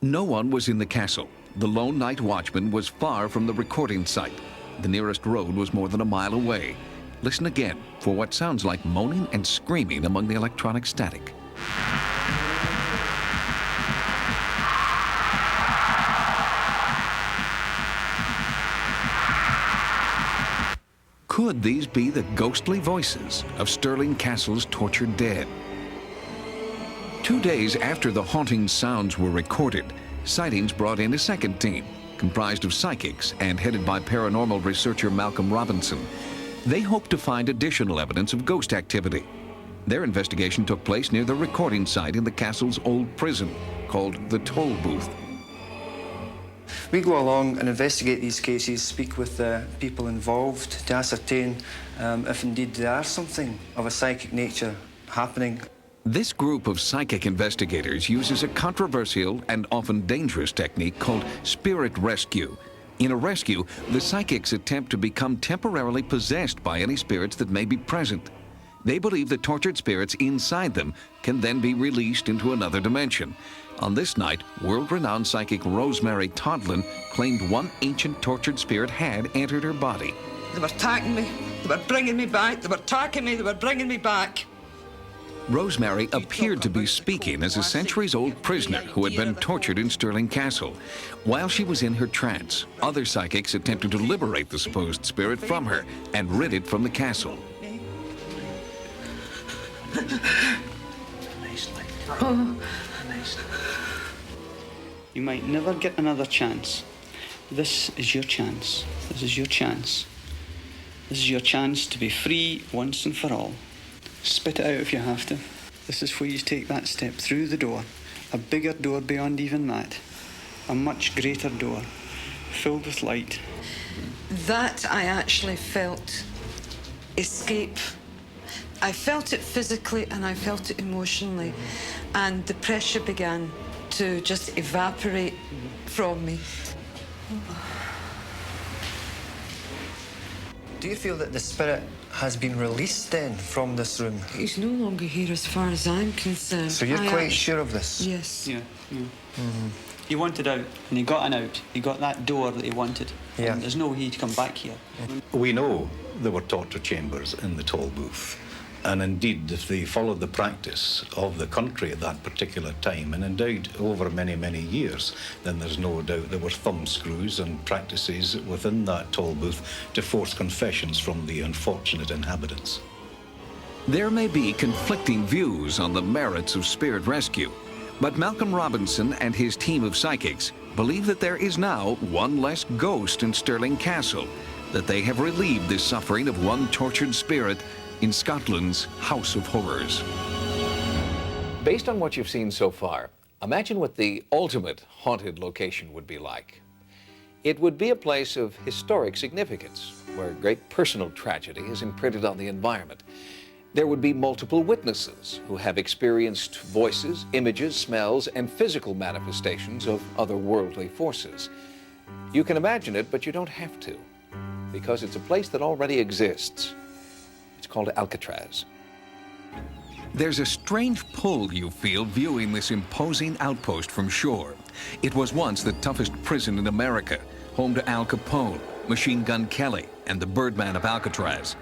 N: No one was in the castle. The lone night watchman was far from the recording site. The nearest road was more than a mile away. Listen again for what sounds like moaning and screaming among the electronic static. Could these be the ghostly voices of Stirling Castle's tortured dead? 2 days after the haunting sounds were recorded, Sightings brought in a second team, comprised of psychics and headed by paranormal researcher Malcolm Robinson. They hoped to find additional evidence of ghost activity. Their investigation took place near the recording site in the castle's old prison, called the Toll Booth.
A: We go along and investigate these cases, speak with the people involved to ascertain if indeed there are something of a psychic nature happening.
N: This group of psychic investigators uses a controversial and often dangerous technique called spirit rescue. In a rescue, the psychics attempt to become temporarily possessed by any spirits that may be present. They believe the tortured spirits inside them can then be released into another dimension. On this night, world-renowned psychic Rosemary Todlin claimed one ancient tortured spirit had entered her body.
D: They were attacking me, they were bringing me back, they were attacking me, they were bringing me back.
N: Rosemary appeared to be speaking as a centuries-old prisoner who had been tortured in Stirling Castle. While she was in her trance, other psychics attempted to liberate the supposed spirit from her and rid it from the castle.
E: You might never get another chance. This is your chance. This is your chance. This is your chance to be free once and for all. Spit it out if you have to. This is where you take that step through the door. A bigger door beyond even that. A much greater door, filled with light.
D: That I actually felt escape. I felt it physically and I felt it emotionally. And the pressure began to just evaporate from me.
A: Do you feel that the spirit has been released then from this room?
D: He's no longer here as far as I'm concerned.
A: So you're quite sure of this?
D: Yes.
E: Yeah. He wanted out, and he got an out. He got that door that he wanted.
A: Yeah.
E: And there's no way he'd come back here.
J: We know there were torture chambers in the Toll Booth. And indeed, if they followed the practice of the country at that particular time, and indeed over many, many years, then there's no doubt there were thumbscrews and practices within that toll booth to force confessions from the unfortunate inhabitants.
N: There may be conflicting views on the merits of spirit rescue, but Malcolm Robinson and his team of psychics believe that there is now one less ghost in Stirling Castle, that they have relieved the suffering of one tortured spirit in Scotland's House of Horrors.
B: Based on what you've seen so far, imagine what the ultimate haunted location would be like. It would be a place of historic significance, where great personal tragedy is imprinted on the environment. There would be multiple witnesses who have experienced voices, images, smells, and physical manifestations of otherworldly forces. You can imagine it, but you don't have to, because it's a place that already exists. It's called Alcatraz.
N: There's a strange pull you feel viewing this imposing outpost from shore. It was once the toughest prison in America, home to Al Capone, Machine Gun Kelly, and the Birdman of Alcatraz.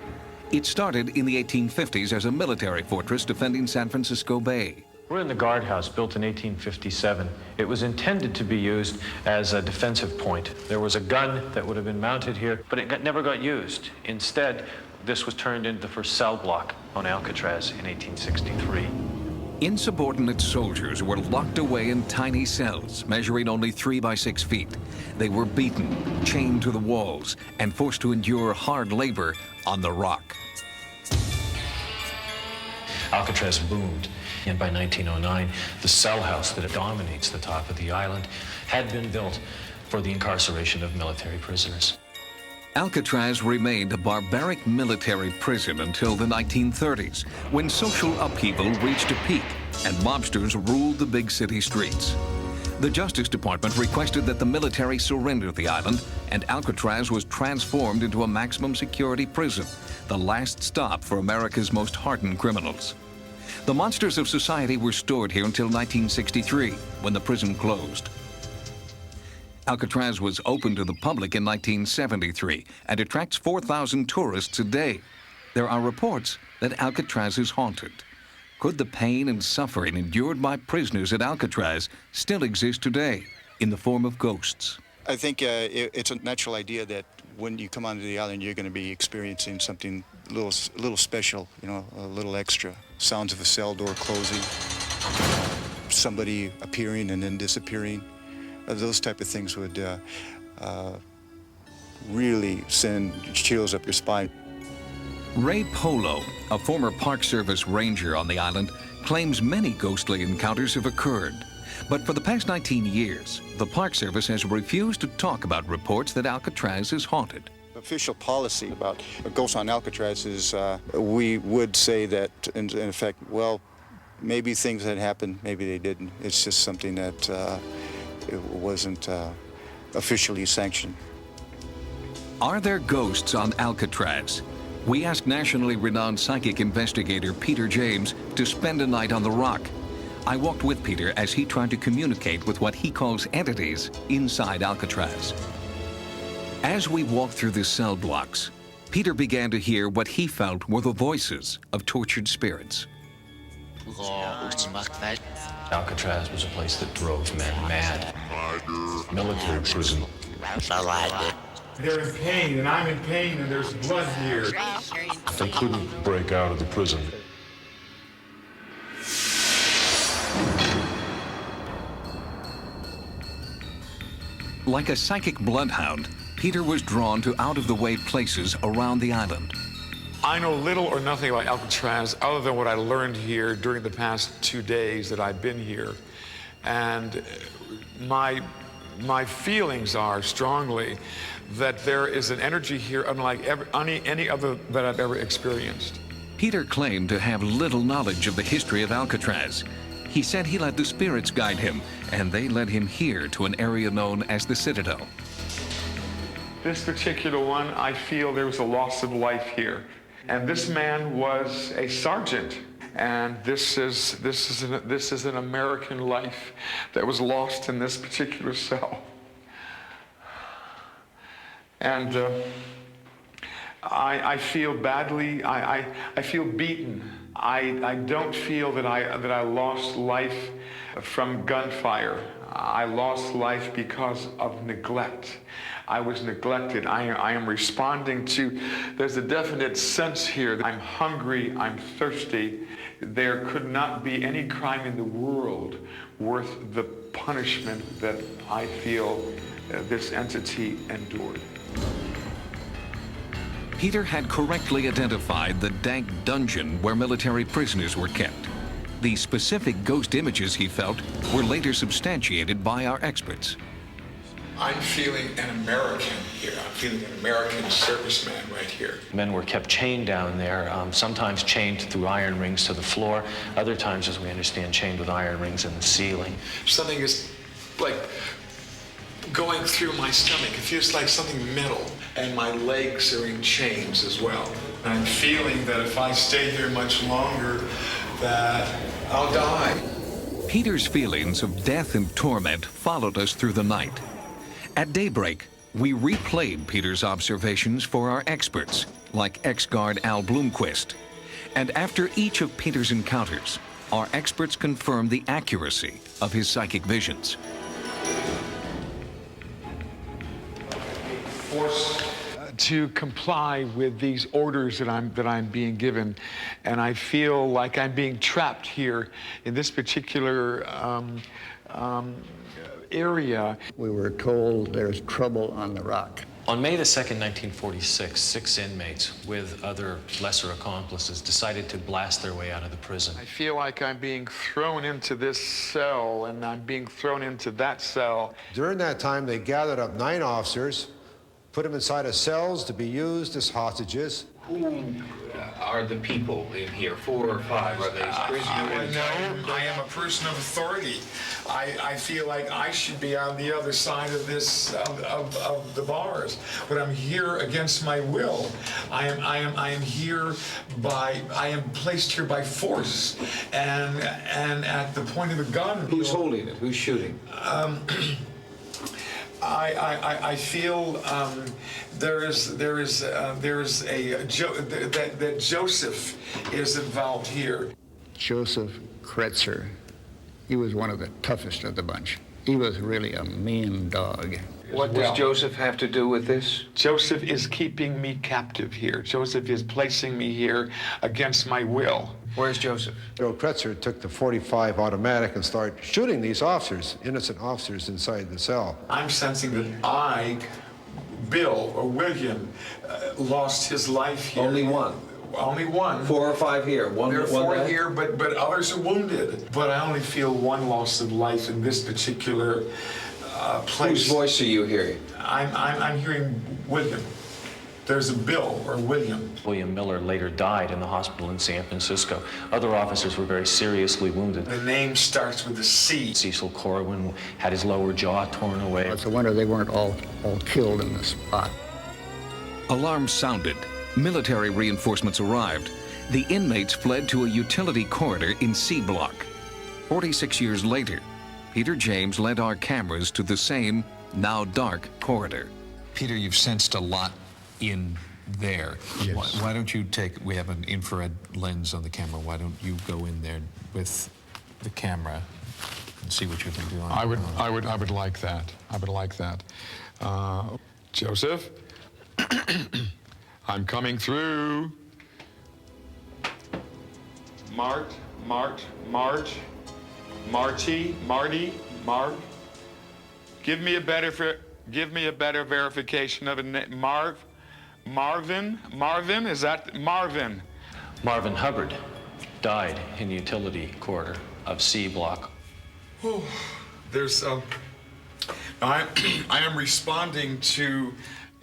N: It started in the 1850s as a military fortress defending San Francisco Bay.
G: We're in the guardhouse, built in 1857. It was intended to be used as a defensive point. There was a gun that would have been mounted here, but it never got used. Instead, this was turned into the first cell block on Alcatraz in 1863.
N: Insubordinate soldiers were locked away in tiny cells, measuring only 3 by 6 feet. They were beaten, chained to the walls, and forced to endure hard labor on the rock.
G: Alcatraz boomed, and by 1909, the cell house that dominates the top of the island had been built for the incarceration of military prisoners.
N: Alcatraz remained a barbaric military prison until the 1930s, when social upheaval reached a peak and mobsters ruled the big city streets. The Justice Department requested that the military surrender the island, and Alcatraz was transformed into a maximum security prison, the last stop for America's most hardened criminals. The monsters of society were stored here until 1963, when the prison closed. Alcatraz was opened to the public in 1973 and attracts 4,000 tourists a day. There are reports that Alcatraz is haunted. Could the pain and suffering endured by prisoners at Alcatraz still exist today in the form of ghosts?
K: I think it's a natural idea that when you come onto the island, you're going to be experiencing something a little special, you know, a little extra. Sounds of a cell door closing, somebody appearing and then disappearing. Those type of things would really send chills up your spine.
N: Ray Polo, a former Park Service ranger on the island, claims many ghostly encounters have occurred. But for the past 19 years, the Park Service has refused to talk about reports that Alcatraz is haunted.
K: Official policy about ghosts on Alcatraz is we would say that, in effect, well, maybe things had happened, maybe they didn't. It's just something that it wasn't officially sanctioned.
N: Are there ghosts on Alcatraz? We asked nationally renowned psychic investigator Peter James to spend a night on the rock. I walked with Peter as he tried to communicate with what he calls entities inside Alcatraz. As we walked through the cell blocks, Peter began to hear what he felt were the voices of tortured spirits.
G: Alcatraz was a place that drove men mad. Military prison.
M: They're in pain, and I'm in pain, and there's blood here.
G: They couldn't break out of the prison.
N: Like a psychic bloodhound, Peter was drawn to out-of-the-way places around the island.
M: I know little or nothing about Alcatraz other than what I learned here during the past 2 days that I've been here. And my feelings are strongly that there is an energy here unlike any other that I've ever experienced.
N: Peter claimed to have little knowledge of the history of Alcatraz. He said he let the spirits guide him, and they led him here to an area known as the Citadel.
M: This particular one, I feel there was a loss of life here. And this man was a sergeant. And this is an American life that was lost in this particular cell. And I feel badly. I feel beaten. I don't feel that I lost life from gunfire. I lost life because of neglect. I was neglected. I am responding to, there's a definite sense here that I'm hungry, I'm thirsty. There could not be any crime in the world worth the punishment that I feel this entity endured.
N: Peter had correctly identified the dank dungeon where military prisoners were kept. The specific ghost images he felt were later substantiated by our experts.
M: I'm feeling an American here. I'm feeling an American serviceman right here.
G: Men were kept chained down there, sometimes chained through iron rings to the floor, other times, as we understand, chained with iron rings in the ceiling.
M: Something is like going through my stomach. It feels like something metal, and my legs are in chains as well. And I'm feeling that if I stay here much longer, that I'll die.
N: Peter's feelings of death and torment followed us through the night. At daybreak, we replayed Peter's observations for our experts, like ex-guard Al Bloomquist. And after each of Peter's encounters, our experts confirmed the accuracy of his psychic visions.
M: Forced to comply with these orders that I'm being given, and I feel like I'm being trapped here in this particular area.
O: We were told there's trouble on the rock.
G: On May the 2nd, 1946, 6 inmates with other lesser accomplices decided to blast their way out of the prison.
M: I feel like I'm being thrown into this cell, and I'm being thrown into that cell.
P: During that time, they gathered up 9 officers, put them inside of cells to be used as hostages.
R: Who are the people in here? 4 or 5? Are they prisoners?
M: I am a person of authority. I feel like I should be on the other side of this of the bars, but I'm here against my will. I am here by, I am placed here by force, and at the point of the gun.
H: Who's holding it? Who's shooting?
M: I feel that Joseph is involved here.
O: Joseph Kretzer, he was one of the toughest of the bunch. He was really a mean dog.
N: What does Joseph have to do with this?
M: Joseph is keeping me captive here. Joseph is placing me here against my will.
N: Where's Joseph?
P: Joe Kretzer took the .45 automatic and started shooting these officers, innocent officers inside the cell.
M: I'm sensing that Bill or William, lost his life here.
B: Only one.
M: Only one.
B: 4 or 5 here.
M: There are 4 here, but others are wounded. But I only feel one loss of life in this particular place.
B: Whose voice are you hearing?
M: I'm hearing William. There's a Bill or William.
G: William Miller later died in the hospital in San Francisco. Other officers were very seriously wounded.
M: The name starts with a C.
G: Cecil Corwin had his lower jaw torn away.
O: It's a wonder they weren't all killed in the spot.
N: Alarm sounded. Military reinforcements arrived. The inmates fled to a utility corridor in C Block. 46 years later, Peter James led our cameras to the same, now dark, corridor.
B: Peter, you've sensed a lot in there.
C: Yes.
B: Why don't you we have an infrared lens on the camera. Why don't you go in there with the camera and see what you can do on
M: I would like that. I would like that. Joseph, I'm coming through. Marty, Mark. Give me a better verification of a name. Marvin, is that Marvin?
G: Marvin Hubbard died in the utility corridor of C Block.
M: Oh, I am responding to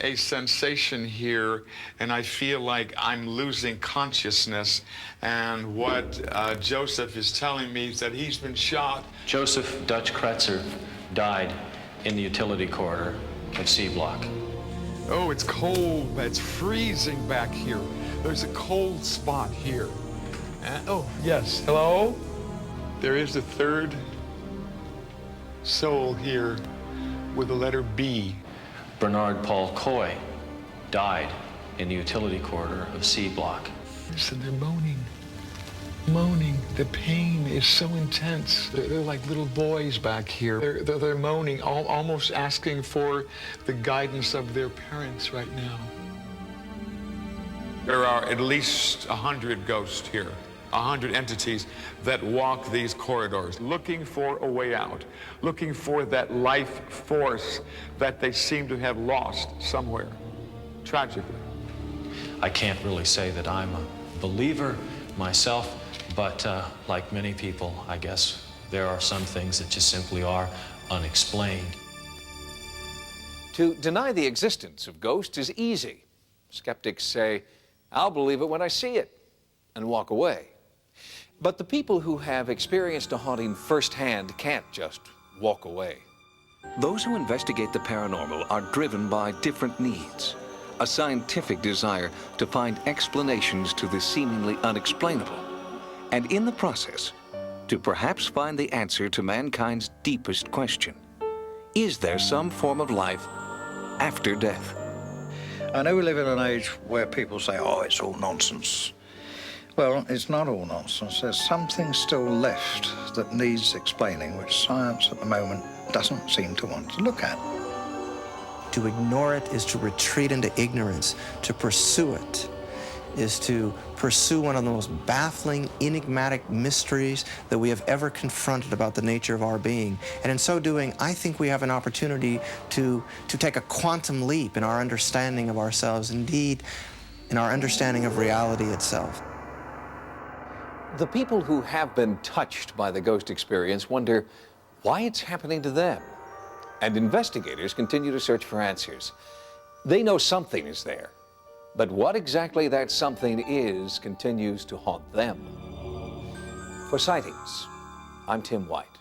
M: a sensation here, and I feel like I'm losing consciousness. And what Joseph is telling me is that he's been shot.
G: Joseph Dutch Kretzer died in the utility corridor of C Block.
M: Oh, it's cold. It's freezing back here. There's a cold spot here. Oh, yes. Hello? There is a third soul here with the letter B.
G: Bernard Paul Coy died in the utility corridor of C Block.
M: So they're moaning. The pain is so intense. They're like little boys back here. They're moaning, almost asking for the guidance of their parents right now. There are at least 100 ghosts here, 100 entities that walk these corridors, looking for a way out, looking for that life force that they seem to have lost somewhere, tragically.
G: I can't really say that I'm a believer myself, but like many people, I guess there are some things that just simply are unexplained.
B: To deny the existence of ghosts is easy. Skeptics say, I'll believe it when I see it, and walk away. But the people who have experienced a haunting firsthand can't just walk away.
N: Those who investigate the paranormal are driven by different needs. A scientific desire to find explanations to the seemingly unexplainable. And in the process, to perhaps find the answer to mankind's deepest question. Is there some form of life after death?
C: I know we live in an age where people say, oh, it's all nonsense. Well, it's not all nonsense. There's something still left that needs explaining, which science at the moment doesn't seem to want to look at.
F: To ignore it is to retreat into ignorance. To pursue it is to pursue one of the most baffling, enigmatic mysteries that we have ever confronted about the nature of our being. And in so doing, I think we have an opportunity to take a quantum leap in our understanding of ourselves, indeed, in our understanding of reality itself.
B: The people who have been touched by the ghost experience wonder why it's happening to them. And investigators continue to search for answers. They know something is there, but what exactly that something is continues to haunt them. For Sightings, I'm Tim White.